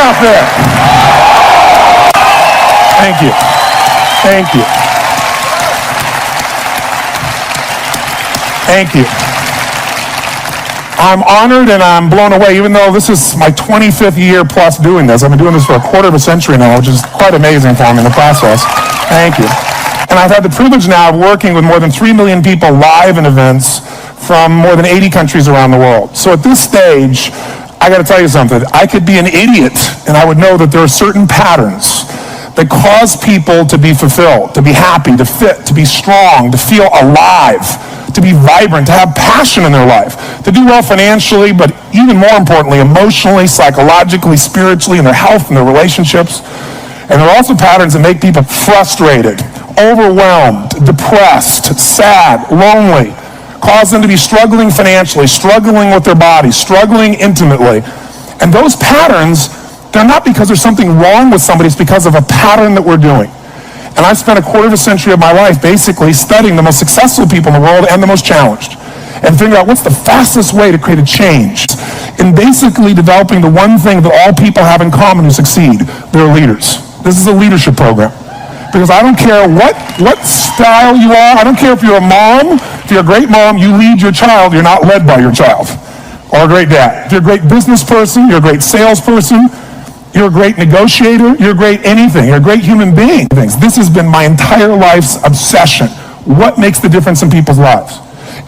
out there. Thank you. Thank you. Thank you. I'm honored and I'm blown away, even though this is my 25th year plus doing this. I've been doing this for a quarter of a century now, which is quite amazing for me in the process. Thank you. And I've had the privilege now of working with more than 3 million people live in events from more than 80 countries around the world. So at this stage, I got to tell you something. I could be an idiot, and I would know that there are certain patterns that cause people to be fulfilled, to be happy, to fit, to be strong, to feel alive, to be vibrant, to have passion in their life, to do well financially, but even more importantly, emotionally, psychologically, spiritually, in their health and their relationships. And there are also patterns that make people frustrated, overwhelmed, depressed, sad, lonely, cause them to be struggling financially, struggling with their body, struggling intimately. And those patterns, they're not because there's something wrong with somebody, it's because of a pattern that we're doing. And I've spent a quarter of a century of my life basically studying the most successful people in the world and the most challenged, and figuring out what's the fastest way to create a change in basically developing the one thing that all people have in common who succeed. They're leaders. This is a leadership program. Because I don't care what style you are, I don't care if you're a mom, if you're a great mom, you lead your child, you're not led by your child. Or a great dad. If you're a great business person, you're a great salesperson, you're a great negotiator, you're a great anything, you're a great human being. This has been my entire life's obsession. What makes the difference in people's lives?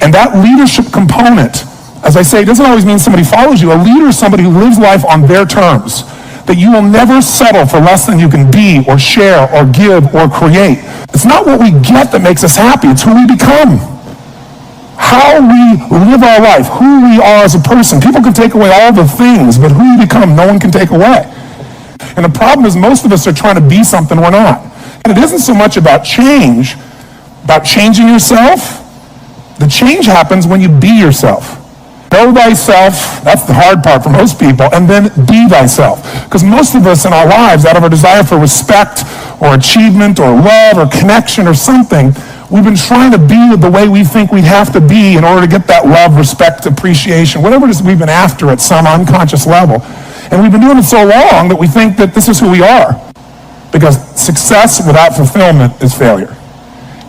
And that leadership component, as I say, doesn't always mean somebody follows you. A leader is somebody who lives life on their terms. That you will never settle for less than you can be or share or give or create. It's not what we get that makes us happy, it's who we become. How we live our life, who we are as a person. People can take away all the things, but who you become, no one can take away. And the problem is most of us are trying to be something we're not. And it isn't so much about change, about changing yourself. The change happens when you be yourself. Know thyself, that's the hard part for most people, and then be thyself. Because most of us in our lives, out of our desire for respect or achievement or love or connection or something, we've been trying to be the way we think we have to be in order to get that love, respect, appreciation, whatever it is we've been after at some unconscious level. And we've been doing it so long that we think that this is who we are. Because success without fulfillment is failure.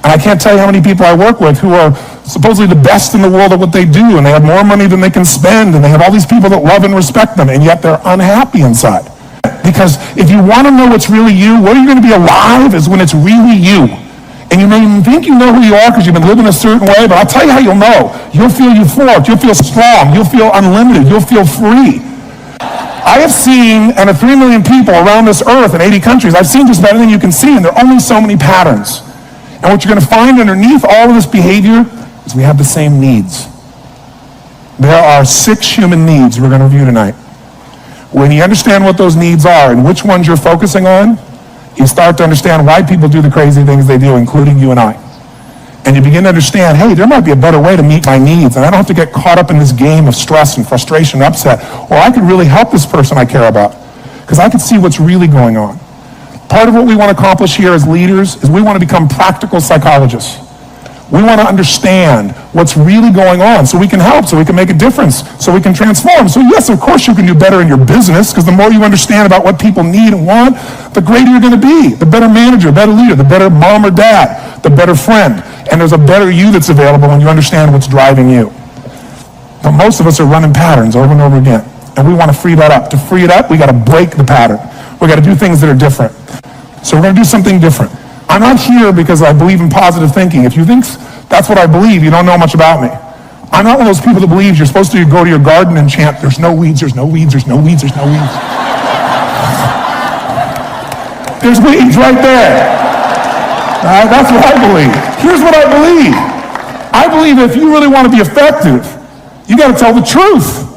And I can't tell you how many people I work with who are supposedly the best in the world at what they do, and they have more money than they can spend, and they have all these people that love and respect them, and yet they're unhappy inside. Because if you want to know what's really you, where you're going to be alive is when it's really you. And you may even think you know who you are because you've been living a certain way, but I'll tell you how you'll know. You'll feel euphoric, you'll feel strong, you'll feel unlimited, you'll feel free. I have seen, and of 3 million people around this earth in 80 countries, I've seen just about everything you can see, and there are only so many patterns. And what you're going to find underneath all of this behavior is we have the same needs. There are 6 human needs we're going to review tonight. When you understand what those needs are and which ones you're focusing on, you start to understand why people do the crazy things they do, including you and I. And you begin to understand, hey, there might be a better way to meet my needs, and I don't have to get caught up in this game of stress and frustration and upset, or I could really help this person I care about, because I can see what's really going on. Part of what we want to accomplish here as leaders is we want to become practical psychologists. We want to understand what's really going on so we can help, so we can make a difference, so we can transform. So yes, of course you can do better in your business, because the more you understand about what people need and want, the greater you're going to be. The better manager, better leader, the better mom or dad, the better friend. And there's a better you that's available when you understand what's driving you. But most of us are running patterns over and over again. And we want to free that up. To free it up, we got to break the pattern. We got to do things that are different. So we're going to do something different. I'm not here because I believe in positive thinking. If you think that's what I believe, you don't know much about me. I'm not one of those people that believes you're supposed to go to your garden and chant, there's no weeds, there's no weeds, there's no weeds, there's no weeds. There's weeds right there. That's what I believe. Here's what I believe. I believe if you really want to be effective, you got to tell the truth.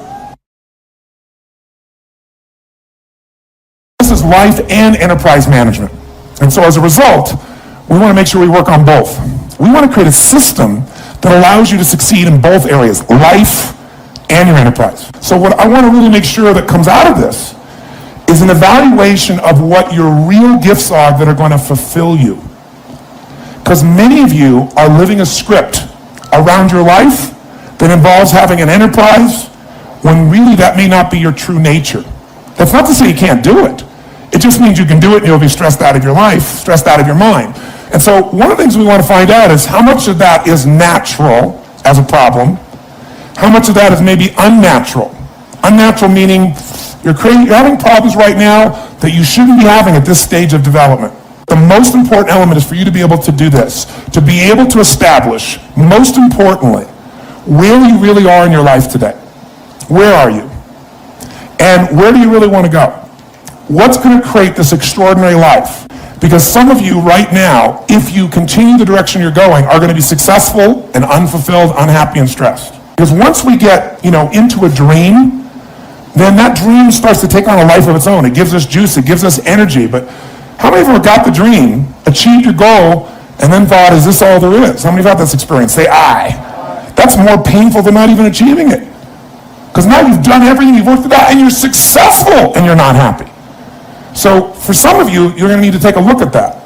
This is life and enterprise management. And so as a result, we want to make sure we work on both. We want to create a system that allows you to succeed in both areas, life and your enterprise. So what I want to really make sure that comes out of this is an evaluation of what your real gifts are that are going to fulfill you. Because many of you are living a script around your life that involves having an enterprise when really that may not be your true nature. That's not to say you can't do it. It just means you can do it and you'll be stressed out of your life, stressed out of your mind. And so one of the things we want to find out is how much of that is natural as a problem, how much of that is maybe unnatural. Unnatural meaning you're having problems right now that you shouldn't be having at this stage of development. The most important element is for you to be able to do this, to be able to establish, most importantly, where you really are in your life today. Where are you? And where do you really want to go? What's going to create this extraordinary life? Because some of you right now, if you continue the direction you're going, are going to be successful and unfulfilled, unhappy, and stressed. Because once we get, into a dream, then that dream starts to take on a life of its own. It gives us juice, it gives us energy. But how many of you got the dream, achieved your goal, and then thought, is this all there is? How many of you have this experience? Say, I. That's more painful than not even achieving it. Because now you've done everything, you've worked it out, and you're successful, and you're not happy. So for some of you, you're going to need to take a look at that.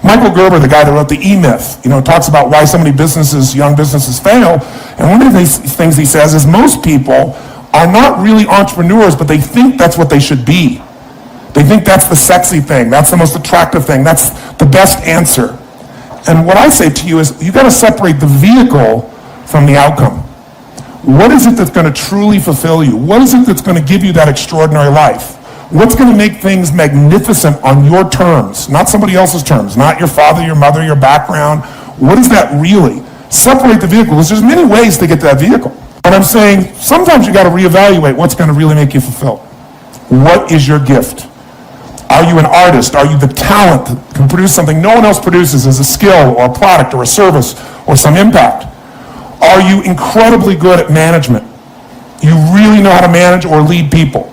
Michael Gerber, the guy that wrote the E-Myth, talks about why so many young businesses fail. And one of the things he says is most people are not really entrepreneurs, but they think that's what they should be. They think that's the sexy thing, that's the most attractive thing, that's the best answer. And what I say to you is, you got to separate the vehicle from the outcome. What is it that's going to truly fulfill you? What is it that's going to give you that extraordinary life? What's going to make things magnificent on your terms, not somebody else's terms, not your father, your mother, your background? What is that really? Separate the vehicle, because there's many ways to get to that vehicle. And I'm saying, sometimes you got to reevaluate what's going to really make you fulfilled. What is your gift? Are you an artist? Are you the talent that can produce something no one else produces as a skill or a product or a service or some impact? Are you incredibly good at management? You really know how to manage or lead people?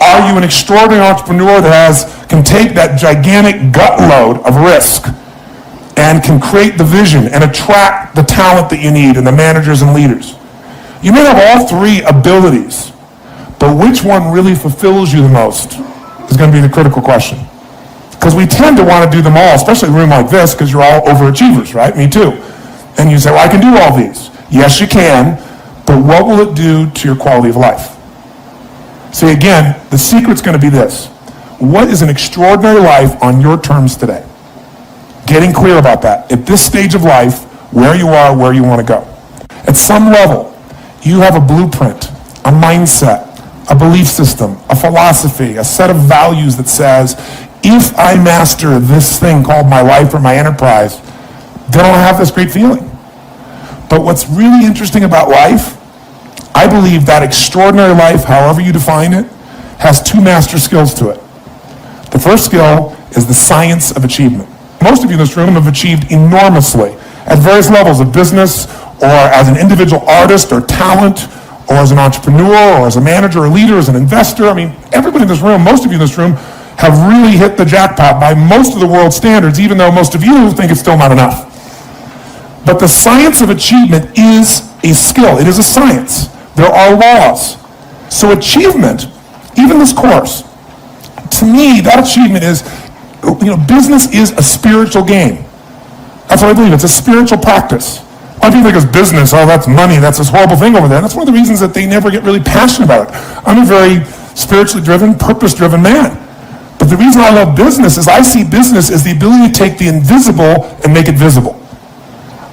Are you an extraordinary entrepreneur that can take that gigantic gut load of risk and can create the vision and attract the talent that you need and the managers and leaders? You may have all three abilities, but which one really fulfills you the most is going to be the critical question. Because we tend to want to do them all, especially in a room like this, because you're all overachievers, right? Me too. And you say, well, I can do all these. Yes, you can, but what will it do to your quality of life? See, again, the secret's going to be this. What is an extraordinary life on your terms today? Getting clear about that. At this stage of life, where you are, where you want to go. At some level, you have a blueprint, a mindset, a belief system, a philosophy, a set of values that says, if I master this thing called my life or my enterprise, then I'll have this great feeling. But what's really interesting about life, I believe that extraordinary life, however you define it, has two master skills to it. The first skill is the science of achievement. Most of you in this room have achieved enormously at various levels of business, or as an individual artist or talent, or as an entrepreneur, or as a manager or leader, as an investor. I mean, everybody in this room, most of you in this room, have really hit the jackpot by most of the world's standards, even though most of you think it's still not enough. But the science of achievement is a skill. It is a science. There are laws. So achievement, even this course, to me, that achievement is, business is a spiritual game. That's what I believe. It's a spiritual practice. A lot of people think it's business, oh, that's money, that's this horrible thing over there. That's one of the reasons that they never get really passionate about it. I'm a very spiritually driven, purpose-driven man. But the reason I love business is I see business as the ability to take the invisible and make it visible.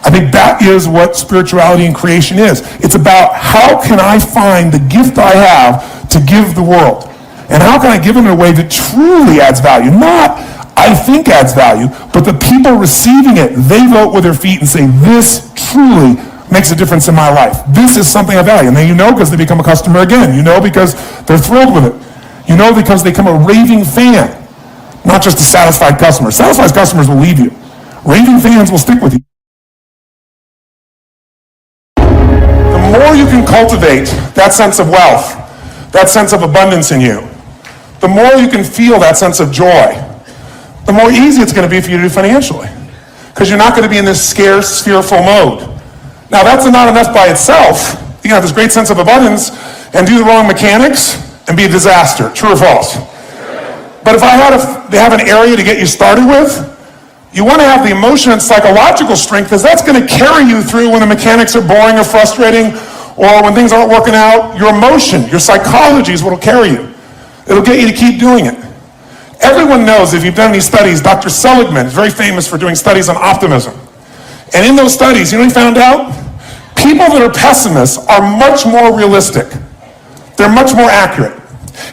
I think that is what spirituality and creation is. It's about how can I find the gift I have to give the world? And how can I give it in a way that truly adds value? Not I think adds value, but the people receiving it, they vote with their feet and say, this truly makes a difference in my life. This is something I value. And then because they become a customer again. Because they're thrilled with it. Because they become a raving fan. Not just a satisfied customer. Satisfied customers will leave you. Raving fans will stick with you. The more you can cultivate that sense of wealth, that sense of abundance in you, the more you can feel that sense of joy, the more easy it's going to be for you to do financially. Because you're not going to be in this scarce, fearful mode. Now, that's not enough by itself. You can have this great sense of abundance and do the wrong mechanics and be a disaster. True or false? But if I have an area to get you started with, you want to have the emotion and psychological strength, because that's going to carry you through when the mechanics are boring or frustrating, or when things aren't working out. Your emotion, your psychology is what will carry you. It'll get you to keep doing it. Everyone knows, if you've done any studies, Dr. Seligman is very famous for doing studies on optimism. And in those studies, you know what he found out? People that are pessimists are much more realistic. They're much more accurate.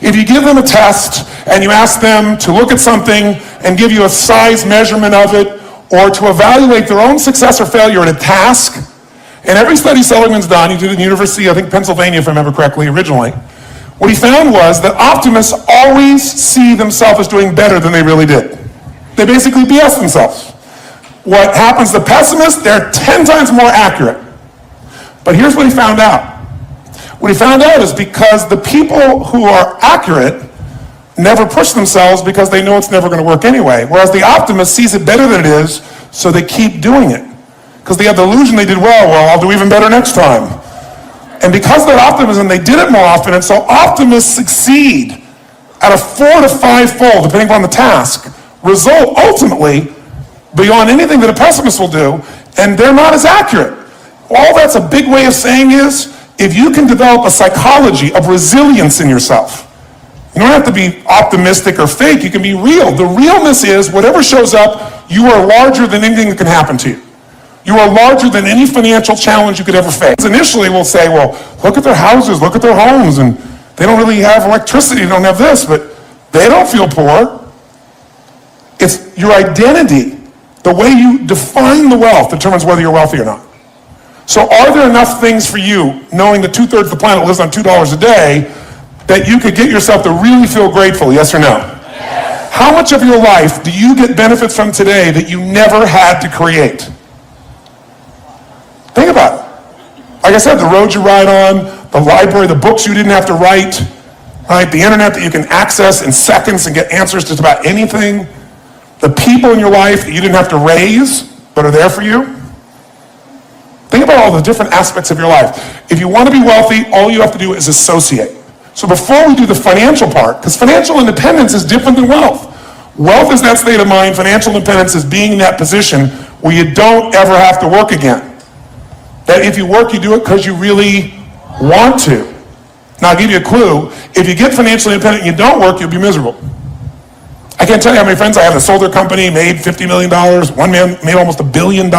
If you give them a test and you ask them to look at something and give you a size measurement of it, or to evaluate their own success or failure at a task, and every study Seligman's done, he did it at the University, I think Pennsylvania if I remember correctly originally, what he found was that optimists always see themselves as doing better than they really did. They basically BS themselves. What happens to pessimists, they're 10 times more accurate. But here's what he found out. What he found out is because the people who are accurate never push themselves because they know it's never going to work anyway. Whereas the optimist sees it better than it is, so they keep doing it. Because they have the illusion they did well, I'll do even better next time. And because of that optimism, they did it more often, and so optimists succeed at a 4 to 5-fold, depending upon the task, result ultimately beyond anything that a pessimist will do, and they're not as accurate. All that's a big way of saying is, if you can develop a psychology of resilience in yourself, you don't have to be optimistic or fake, you can be real. The realness is, whatever shows up, you are larger than anything that can happen to you. You are larger than any financial challenge you could ever face. Initially, we'll say, well, look at their houses, look at their homes, and they don't really have electricity, they don't have this, but they don't feel poor. It's your identity. The way you define the wealth determines whether you're wealthy or not. So are there enough things for you, knowing that 2/3 of the planet lives on $2 a day, that you could get yourself to really feel grateful, yes or no? Yes. How much of your life do you get benefits from today that you never had to create? Think about it. Like I said, the roads you ride on, the library, the books you didn't have to write, right? The internet that you can access in seconds and get answers to just about anything. The people in your life that you didn't have to raise, but are there for you. Think about all the different aspects of your life. If you want to be wealthy, all you have to do is associate. So before we do the financial part, because financial independence is different than wealth. Wealth is that state of mind. Financial independence is being in that position where you don't ever have to work again. That if you work, you do it because you really want to. Now, I'll give you a clue. If you get financially independent and you don't work, you'll be miserable. I can't tell you how many friends I have that sold their company, made $50 million. One man made almost $1 billion.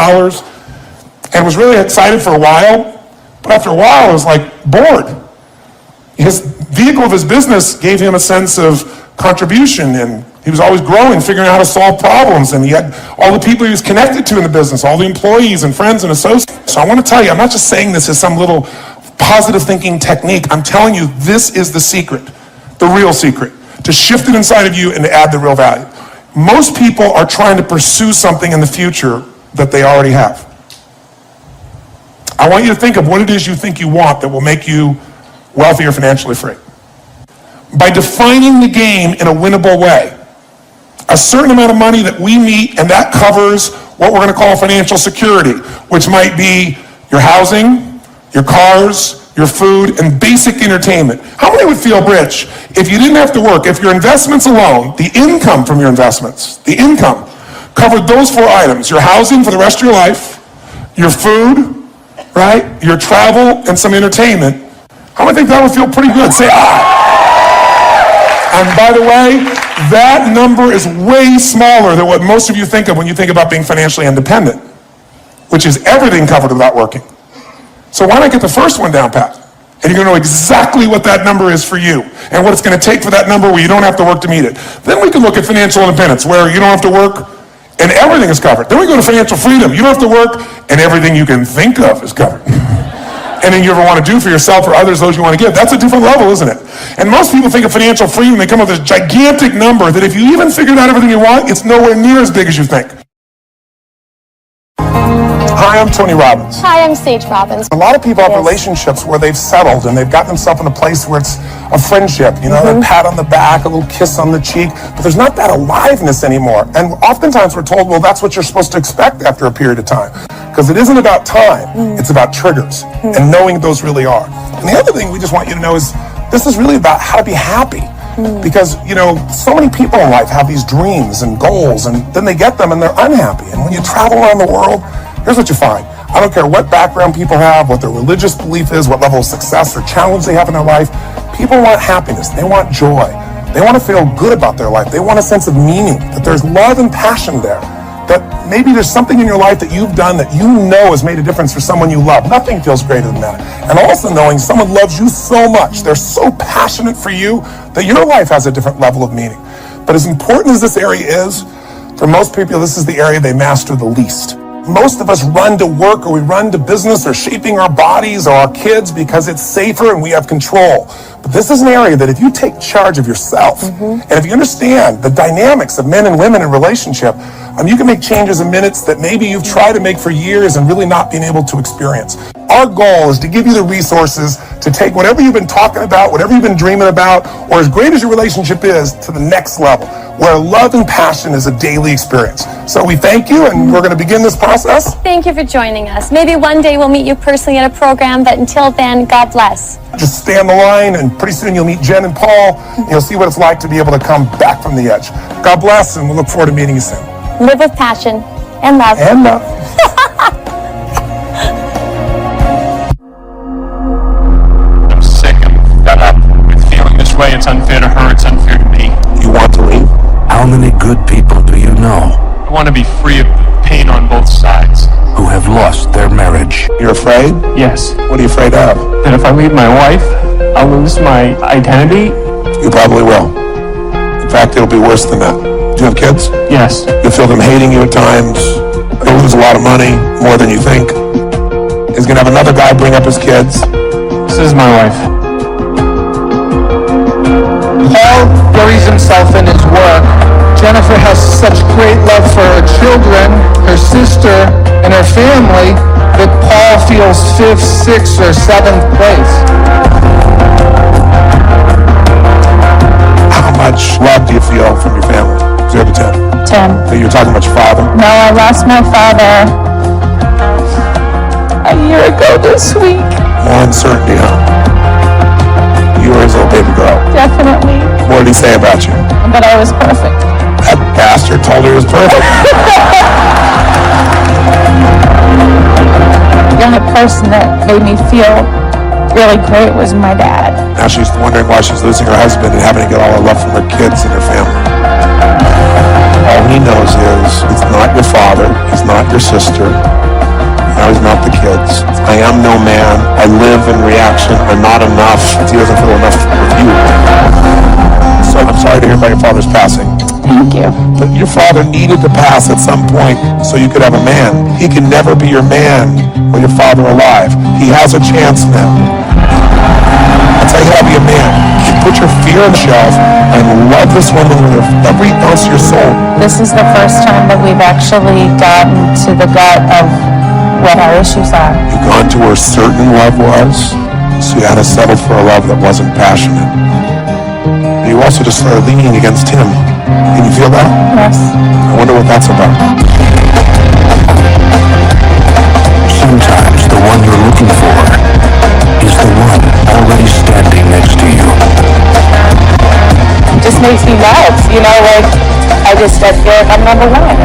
And was really excited for a while. But after a while, I was like bored. His vehicle of his business gave him a sense of contribution, and he was always growing, figuring out how to solve problems, and he had all the people he was connected to in the business, all the employees and friends and associates. So I want to tell you, I'm not just saying this as some little positive thinking technique. I'm telling you, this is the secret, the real secret, to shift it inside of you and to add the real value. Most people are trying to pursue something in the future that they already have. I want you to think of what it is you think you want that will make you wealthy or financially free. By defining the game in a winnable way. A certain amount of money that we meet, and that covers what we're going to call financial security, which might be your housing, your cars, your food, and basic entertainment. How many would feel rich if you didn't have to work, if your investments alone, the income from your investments, the income, covered those 4 items, your housing for the rest of your life, your food, right, your travel, and some entertainment? How many think that would feel pretty good? Say, ah. And by the way, that number is way smaller than what most of you think of when you think about being financially independent, which is everything covered without working. So why not get the first one down pat? And you're going to know exactly what that number is for you and what it's going to take for that number where you don't have to work to meet it. Then we can look at financial independence, where you don't have to work and everything is covered. Then we go to financial freedom. You don't have to work and everything you can think of is covered. Anything you ever want to do for yourself or others, those you want to give. That's a different level, isn't it? And most people think of financial freedom, they come up with this gigantic number that if you even figured out everything you want, it's nowhere near as big as you think. Hi, I'm Tony Robbins. Hi, I'm Sage Robbins. A lot of people have relationships where they've settled and they've gotten themselves in a place where it's a friendship, you know, a pat on the back, a little kiss on the cheek, but there's not that aliveness anymore. And oftentimes we're told, well, that's what you're supposed to expect after a period of time. Because it isn't about time, it's about triggers and knowing those really are. And the other thing we just want you to know is this is really about how to be happy. Because, you know, so many people in life have these dreams and goals, and then they get them and they're unhappy. And when you travel around the world, here's what you find. I don't care what background people have, what their religious belief is, what level of success or challenge they have in their life. People want happiness. They want joy. They want to feel good about their life. They want a sense of meaning, that there's love and passion there, that maybe there's something in your life that you've done that you know has made a difference for someone you love. Nothing feels greater than that. And also knowing someone loves you so much, they're so passionate for you, that your life has a different level of meaning. But as important as this area is, for most people, this is the area they master the least. Most of us run to work, or we run to business, or shaping our bodies or our kids because it's safer and we have control. But this is an area that if you take charge of yourself, and if you understand the dynamics of men and women in relationship, you can make changes in minutes that maybe you've tried to make for years and really not been able to experience. Our goal is to give you the resources to take whatever you've been talking about, whatever you've been dreaming about, or as great as your relationship is, to the next level, where love and passion is a daily experience. So we thank you, and we're going to begin this process. Thank you for joining us. Maybe one day we'll meet you personally at a program, but until then, God bless. Just stay on the line, and pretty soon you'll meet Jen and Paul, and you'll see what it's like to be able to come back from the edge. God bless, and we'll look forward to meeting you soon. Live with passion and love. And love. I'm sick. I'm fed up with feeling this way. It's unfair to her. It's unfair to me. You want to leave? How many good people do you know I want to be free of the pain on both sides. who have lost their marriage? You're afraid? Yes. What are you afraid of? That if I leave my wife, I'll lose my identity? You probably will. In fact, it'll be worse than that. Do you have kids? Yes. You'll feel them hating you at times. You'll lose a lot of money, more than you think. He's gonna have another guy bring up his kids. This is my wife. Paul buries himself in his work. Jennifer has such great love for her children, her sister, and her family that Paul feels 5th, 6th, or 7th place. How much love do you feel from your family? 0 to 10. 10. So you're talking about your father? No, I lost my father a year ago this week. More uncertainty, huh? You were his little baby girl. Definitely. What did he say about you? But I was perfect. That bastard told her he was perfect. The only person that made me feel really great was my dad. Now she's wondering why she's losing her husband and having to get all her love from her kids and her family. All he knows is it's not your father, he's not your sister, now he's not the kids. I am no man, I live in reaction, I'm not enough, he doesn't feel enough with you. So I'm sorry to hear about your father's passing. Thank you. But your father needed to pass at some point so you could have a man. He can never be your man with your father alive. He has a chance now. That's how you gotta be a man. You put your fear on the shelf and love this woman with every ounce of your soul. This is the first time that we've actually gotten to the gut of what our issues are. You've gone to where certain love was, so you had to settle for a love that wasn't passionate. You also just started leaning against him. Can you feel that? Yes. I wonder what that's about. Sometimes the one you're looking for is the one already standing next to you. It just makes me mad, you know, like, I feel like I'm number one.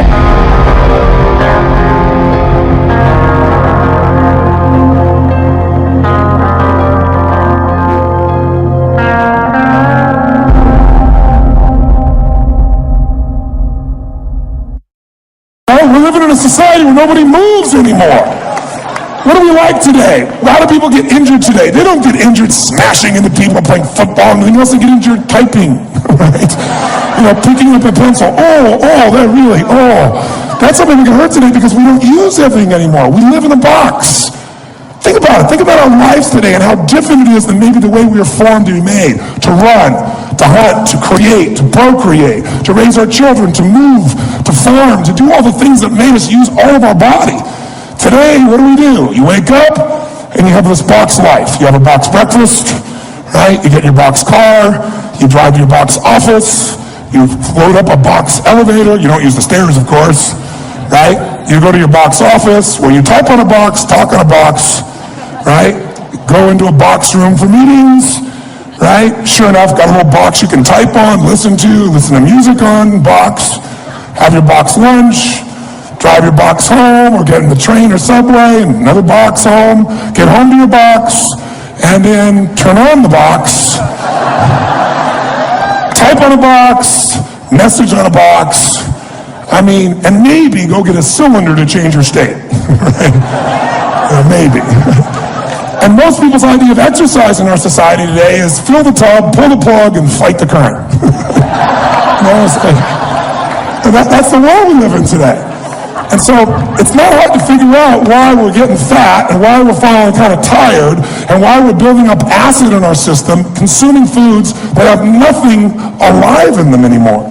We're living in a society where nobody moves anymore. What do we like today? A lot of people get injured today. They don't get injured smashing into people playing football. They mostly get injured typing, right? You know, picking up a pencil. That's something that can hurt today because we don't use everything anymore. We live in a box. Think about it. Think about our lives today and how different it is than maybe the way we were formed to be made, to run, to hunt, to create, to procreate, to raise our children, to move, to farm, to do all the things that made us use all of our body. Today, what do? You wake up and you have this box life. You have a box breakfast, right? You get in your box car, you drive to your box office, you load up a box elevator. You don't use the stairs, of course, right? You go to your box office where you type on a box, talk on a box, right? Go into a box room for meetings, right? Sure enough, got a little box you can type on, listen to music on, box, have your box lunch, drive your box home, or get in the train or subway, and another box home, get home to your box, and then turn on the box, type on a box, message on a box, and maybe go get a cylinder to change your state, right? Maybe. And most people's idea of exercise in our society today is fill the tub, pull the plug, and fight the current. That's the world we live in today. And so it's not hard to figure out why we're getting fat and why we're feeling kind of tired and why we're building up acid in our system, consuming foods that have nothing alive in them anymore.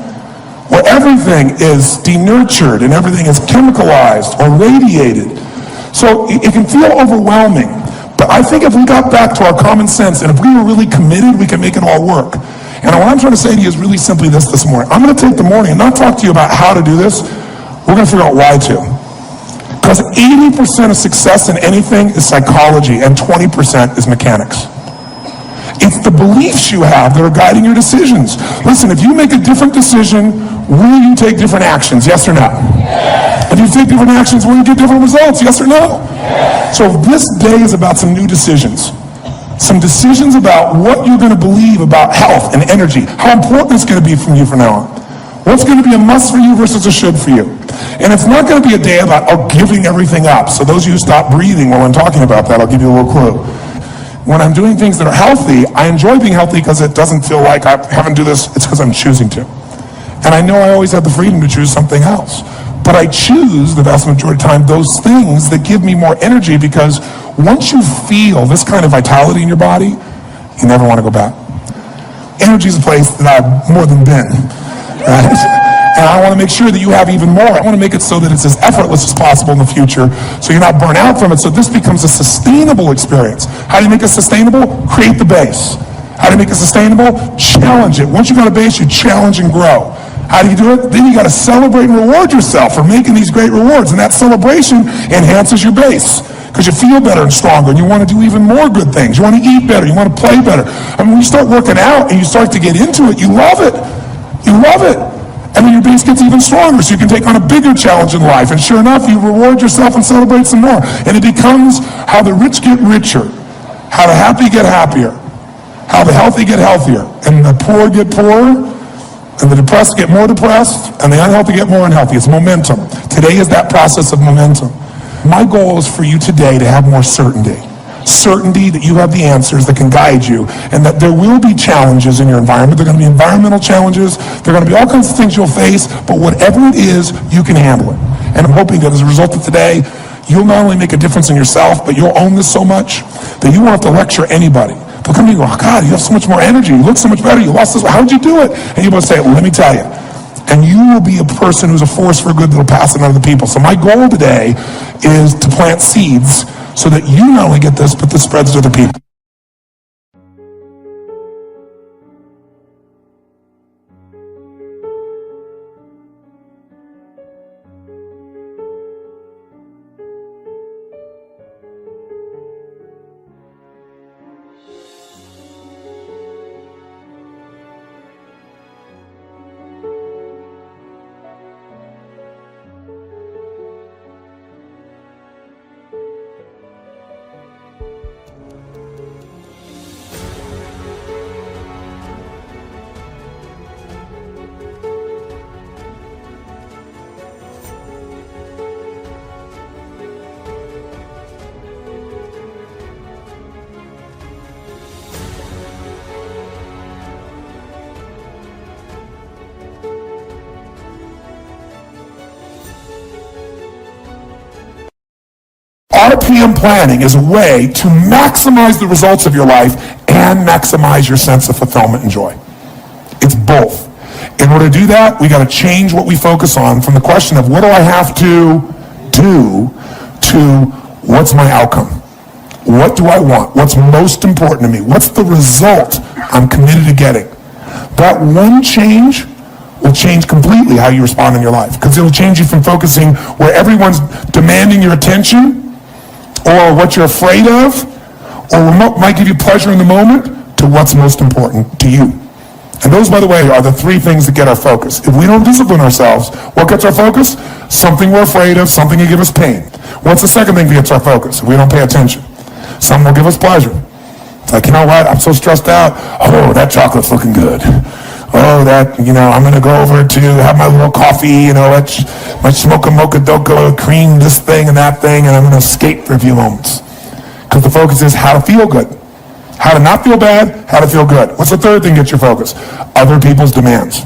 Where everything is denatured and everything is chemicalized or radiated. So it can feel overwhelming. But I think if we got back to our common sense and if we were really committed, we could make it all work. And what I'm trying to say to you is really simply this morning. I'm going to take the morning and not talk to you about how to do this. We're going to figure out why to. Because 80% of success in anything is psychology and 20% is mechanics. It's the beliefs you have that are guiding your decisions. Listen, if you make a different decision, will you take different actions? Yes or no? Yes. If you take different actions, will you get different results? Yes or no? Yes. So this day is about some new decisions. Some decisions about what you're going to believe about health and energy. How important it's going to be from you from now on. What's going to be a must for you versus a should for you. And it's not going to be a day about giving everything up. So those of you who stop breathing while I'm talking about that, I'll give you a little clue. When I'm doing things that are healthy, I enjoy being healthy because it doesn't feel like I haven't do this. It's because I'm choosing to. And I know I always have the freedom to choose something else. But I choose the vast majority of the time those things that give me more energy because once you feel this kind of vitality in your body, you never want to go back. Energy is a place that I've more than been. Right? And I want to make sure that you have even more. I want to make it so that it's as effortless as possible in the future so you're not burnt out from it, so this becomes a sustainable experience. How do you make it sustainable? Create the base. How do you make it sustainable? Challenge it. Once you got a base, you challenge and grow. How do you do it? Then you got to celebrate and reward yourself for making these great rewards, and that celebration enhances your base because you feel better and stronger, and you want to do even more good things. You want to eat better. You want to play better. When you start working out and you start to get into it, you love it. You love it. And then your base gets even stronger so you can take on a bigger challenge in life. And sure enough, you reward yourself and celebrate some more. And it becomes how the rich get richer, how the happy get happier, how the healthy get healthier, and the poor get poorer, and the depressed get more depressed, and the unhealthy get more unhealthy. It's momentum. Today is that process of momentum. My goal is for you today to have more certainty. Certainty that you have the answers that can guide you, and that there will be challenges in your environment. There are going to be environmental challenges. There are going to be all kinds of things you'll face, but whatever it is, you can handle it. And I'm hoping that as a result of today, you'll not only make a difference in yourself, but you'll own this so much that you won't have to lecture anybody. They'll come to you and go, oh God, you have so much more energy. You look so much better. You lost this. How'd you do it? And you'll both say, well, let me tell you. And you will be a person who's a force for good that will pass it on to the people. So my goal today is to plant seeds so that you not only get this, but this spreads to other people. RPM planning is a way to maximize the results of your life and maximize your sense of fulfillment and joy. It's both. In order to do that, we got to change what we focus on from the question of what do I have to do to what's my outcome? What do I want? What's most important to me? What's the result I'm committed to getting? That one change will change completely how you respond in your life, because it'll change you from focusing where everyone's demanding your attention or what you're afraid of or what might give you pleasure in the moment to what's most important to you. And those, by the way, are the three things that get our focus. If we don't discipline ourselves, what gets our focus? Something we're afraid of, something that gives us pain. What's the second thing that gets our focus if we don't pay attention? Something will give us pleasure. It's like, you know what? I'm so stressed out. Oh, that chocolate's looking good. oh, I'm going to go over to have my little coffee, let's smoke a mocha doka, cream this thing and that thing, and I'm going to skate for a few moments. Because the focus is how to feel good. How to not feel bad, how to feel good. What's the third thing gets your focus? Other people's demands.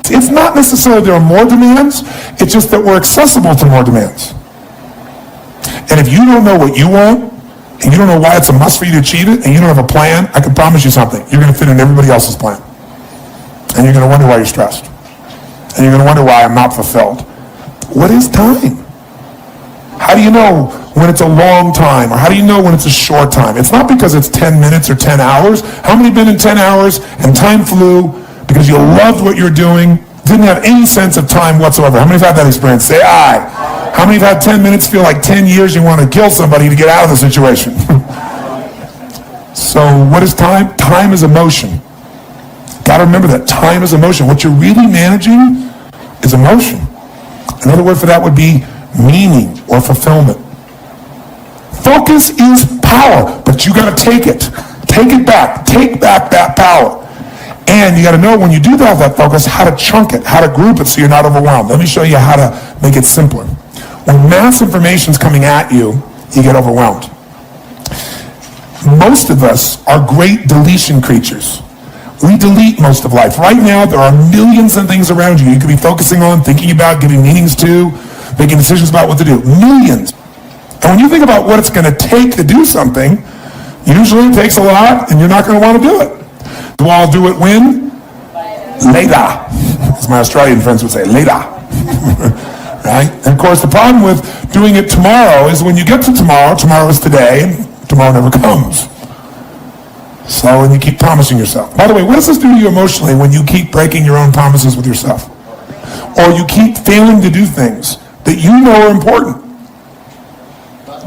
It's not necessarily there are more demands, it's just that we're accessible to more demands. And if you don't know what you want, and you don't know why it's a must for you to achieve it, and you don't have a plan, I can promise you something. You're going to fit in everybody else's plan. And you're going to wonder why you're stressed. And you're going to wonder why I'm not fulfilled. What is time? How do you know when it's a long time, or how do you know when it's a short time? It's not because it's 10 minutes or 10 hours. How many have been in 10 hours and time flew because you loved what you're doing, didn't have any sense of time whatsoever? How many have had that experience? Say aye. How many have had 10 minutes feel like 10 years you want to kill somebody to get out of the situation? So what is time? Time is emotion. Got to remember that. Time is emotion. What you're really managing is emotion. Another word for that would be meaning or fulfillment. Focus is power, but you got to take it. Take it back. Take back that power. And you got to know when you do have that focus, how to chunk it, how to group it so you're not overwhelmed. Let me show you how to make it simpler. When mass information is coming at you, you get overwhelmed. Most of us are great deletion creatures. We delete most of life. Right now, there are millions of things around you could be focusing on, thinking about, giving meanings to, making decisions about what to do. Millions. And when you think about what it's going to take to do something, usually it takes a lot, and you're not going to want to do it. Do I'll do it when? Later. As my Australian friends would say, later. Right? And of course, the problem with doing it tomorrow is when you get to tomorrow, tomorrow is today, and tomorrow never comes. So, and you keep promising yourself. By the way, what does this do to you emotionally when you keep breaking your own promises with yourself? Or you keep failing to do things that you know are important?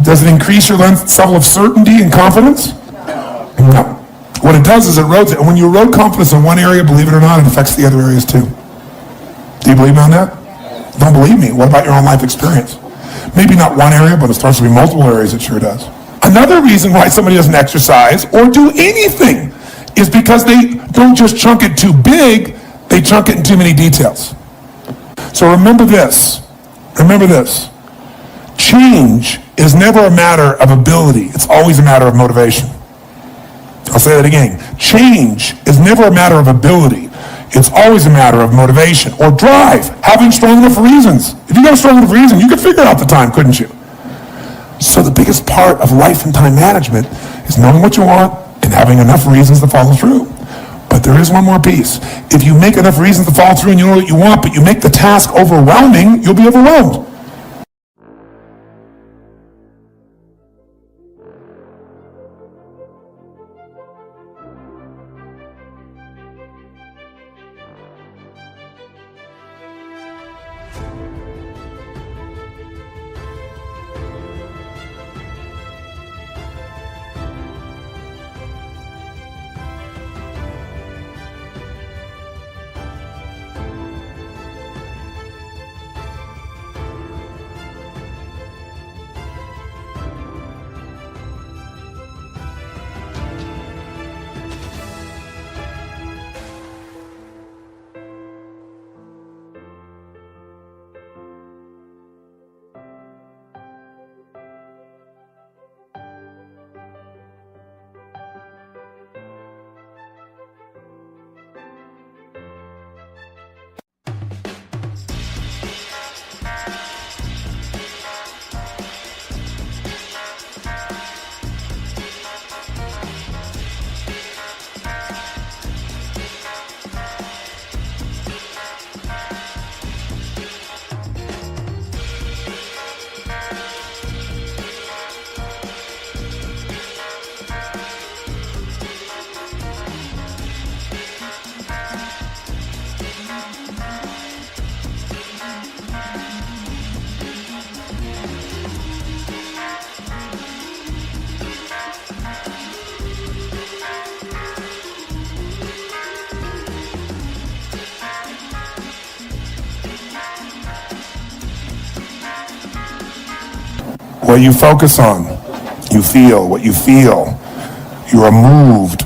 Does it increase your level of certainty and confidence? No. What it does is it erodes it. And when you erode confidence in one area, believe it or not, it affects the other areas too. Do you believe me on that? Don't believe me. What about your own life experience? Maybe not one area, but it starts to be multiple areas. It sure does. Another reason why somebody doesn't exercise or do anything is because they don't just chunk it too big, they chunk it in too many details. So remember this. Remember this. Change is never a matter of ability. It's always a matter of motivation. I'll say that again. Change is never a matter of ability. It's always a matter of motivation or drive, having strong enough reasons. If you got a strong enough reason, you could figure out the time, couldn't you? So the biggest part of life and time management is knowing what you want and having enough reasons to follow through. But there is one more piece. If you make enough reasons to follow through and you know what you want, but you make the task overwhelming, you'll be overwhelmed. What you focus on, you feel. What you feel, you are moved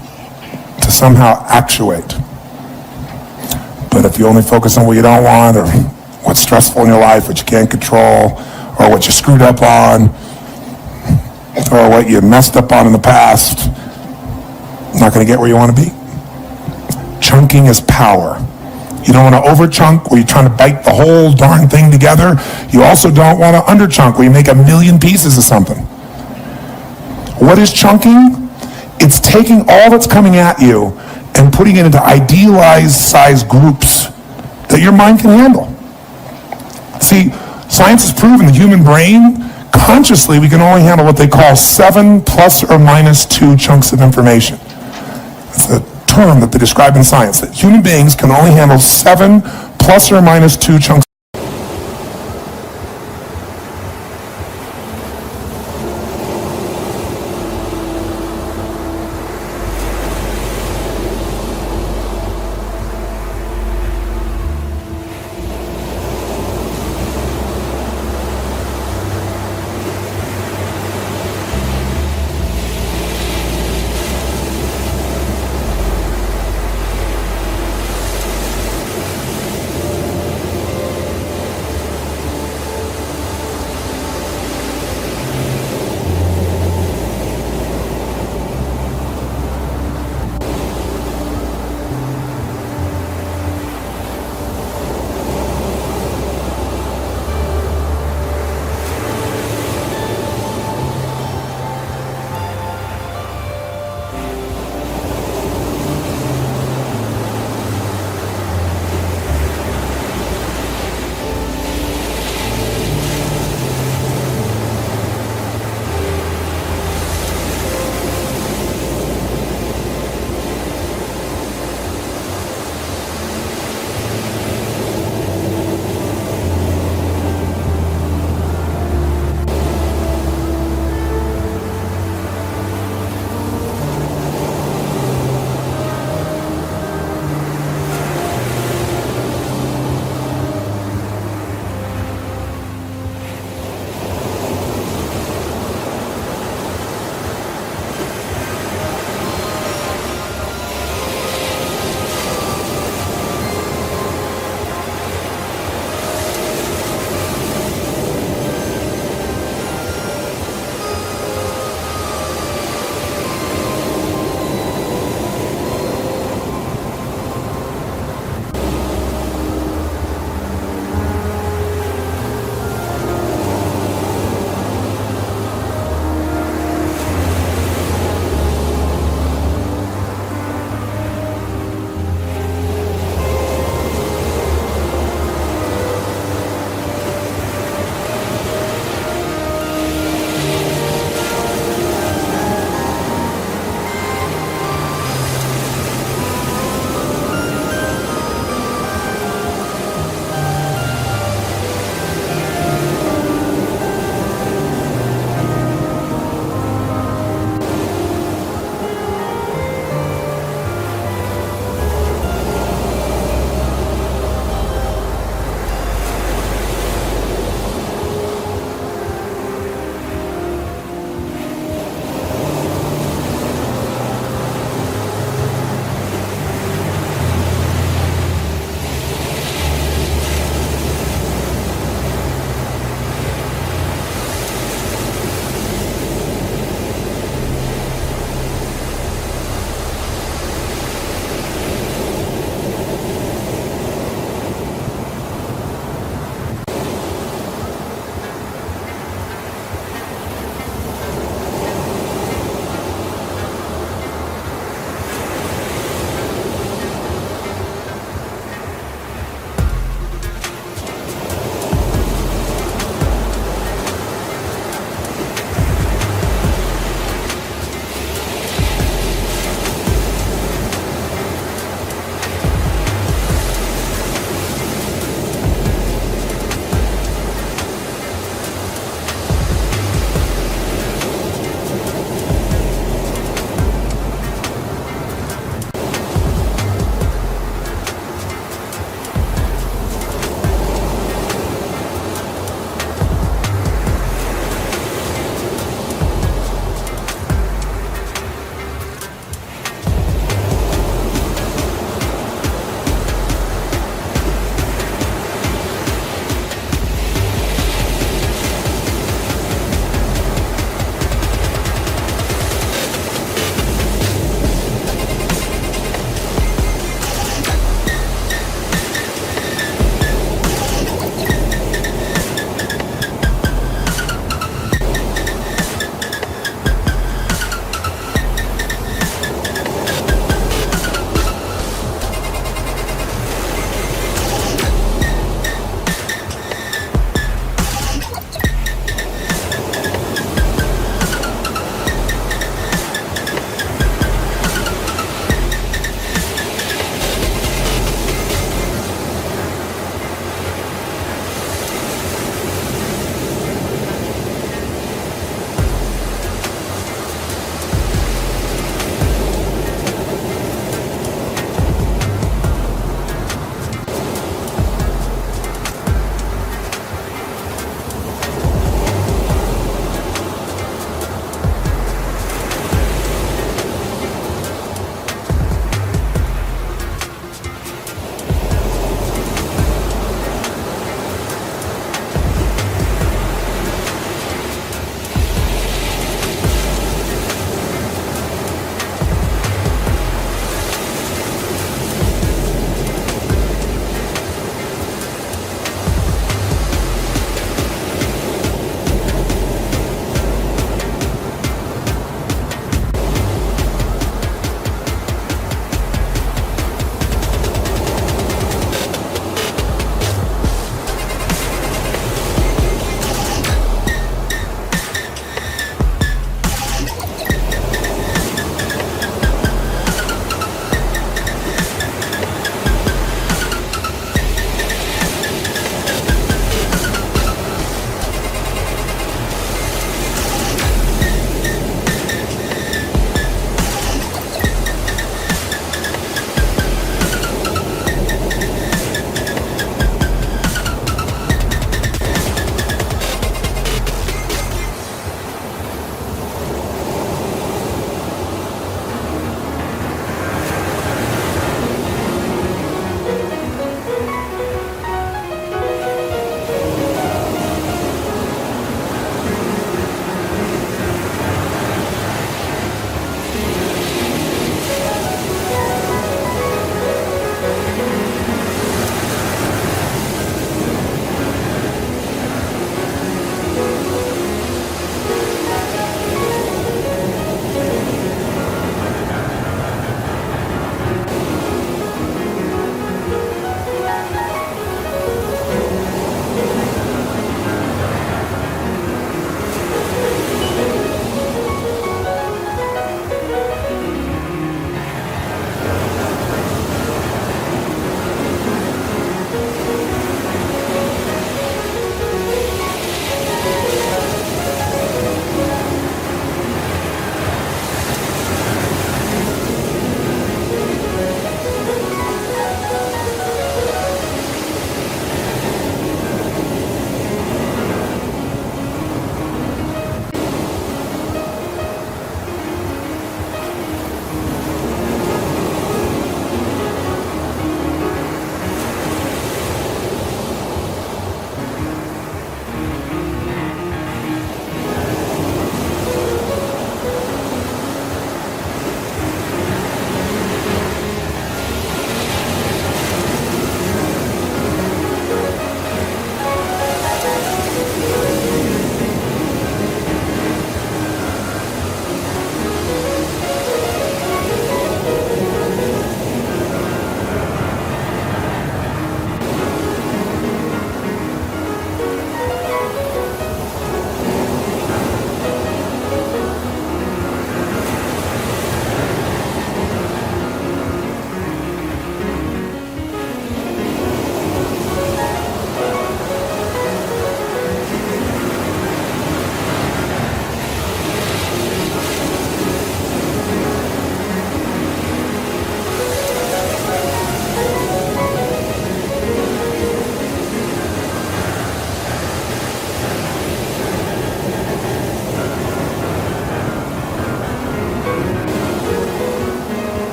to somehow actuate. But if you only focus on what you don't want, or what's stressful in your life, what you can't control, or what you screwed up on, or what you messed up on in the past, you're not going to get where you want to be. Chunking is power. You don't want to over-chunk where you're trying to bite the whole darn thing together. You also don't want to under-chunk where you make a million pieces of something. What is chunking? It's taking all that's coming at you and putting it into idealized size groups that your mind can handle. See, science has proven the human brain, consciously, we can only handle what they call 7 plus or minus 2 chunks of information. It's a term that they describe in science, that human beings can only handle 7 plus or minus 2 chunks